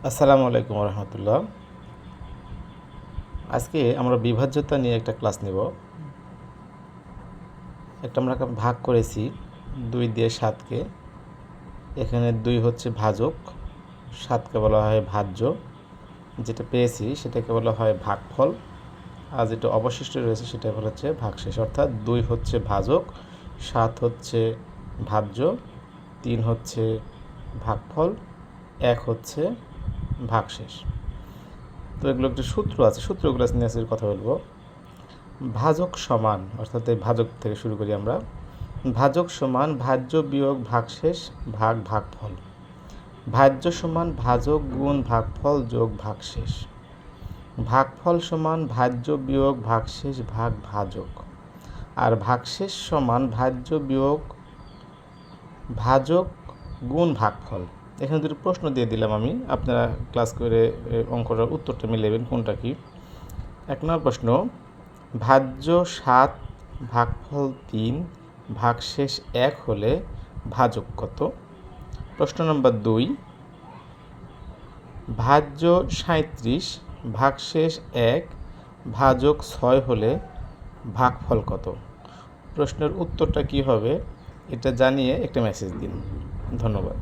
আসসালামু আলাইকুম রহমতুল্লাহ। আজকে আমরা বিভাজ্যতা নিয়ে একটা ক্লাস নেব। আমরা ভাগ করেছি 2 দিয়ে 7কে। এখানে 2 হচ্ছে ভাজক, 7কে বলা হয় ভাজ্য। যেটা পেয়েছি সেটাকে বলা হয় ভাগফল, আর যেটা অবশিষ্ট রয়েছে সেটা হচ্ছে ভাগশেষ। অর্থাৎ 2 হচ্ছে ভাজক, 7 হচ্ছে ভাজ্য, 3 হচ্ছে ভাগফল, 1 হচ্ছে ভাগশেষ। তো এগুলো একটা সূত্র আছে, সূত্রগুলো নিয়ে আজকে কথা বলবো। ভাজক সমান, অর্থাৎ এই ভাজক থেকে শুরু করি আমরা। ভাজক সমান ভাজ্য বিয়োগ ভাগশেষ ভাগ ভাগফল। ভাজ্য সমান ভাজক গুণ ভাগফল যোগ ভাগশেষ। ভাগফল সমান ভাজ্য বিয়োগ ভাগশেষ ভাগ ভাজক। আর ভাগশেষ সমান ভাজ্য বিয়োগ ভাজক গুণ ভাগফল। এখানে দুটো প্রশ্ন দিয়ে দিলাম আমি, আপনারা ক্লাস করে অঙ্কটার উত্তরটা মিলাবেন কোনটা কি। 1 নম্বর প্রশ্ন, ভাজ্য 7 ভাগফল 3 ভাগশেষ 1 হলে ভাজক কত? প্রশ্ন নম্বর 2, ভাজ্য 37 ভাগশেষ 1 ভাজক 6 হলে ভাগফল কত? প্রশ্নের উত্তরটা কি হবে এটা জানিয়ে একটা মেসেজ দিন। ধন্যবাদ।